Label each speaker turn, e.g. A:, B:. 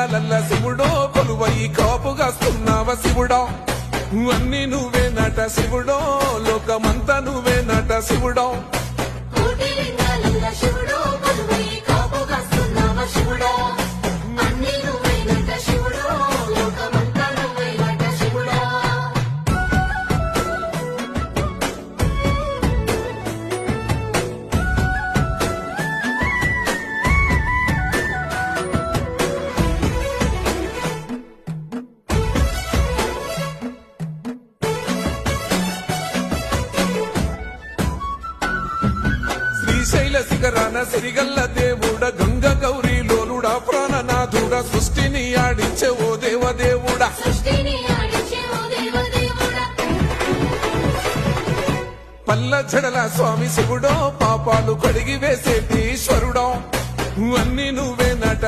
A: లింగాలల్ల శివుడో కొలువై కాపుగాస్తున్నావ శివుడా అన్ని నువ్వేనట శివుడో లోకమంతా నువ్వేనట శివుడో శ్రీశైల శిఖరాన సిరిగల్ల దేవుడ గంగ గౌరీ లోలుడా ప్రాణనాథుడ సృష్టిని ఆడించే ఓ దేవదేవుడా పల్ల జడల స్వామి శివుడో పాపాలు కడిగి వేసేటి ఈశ్వరుడో అన్ని నువ్వేనట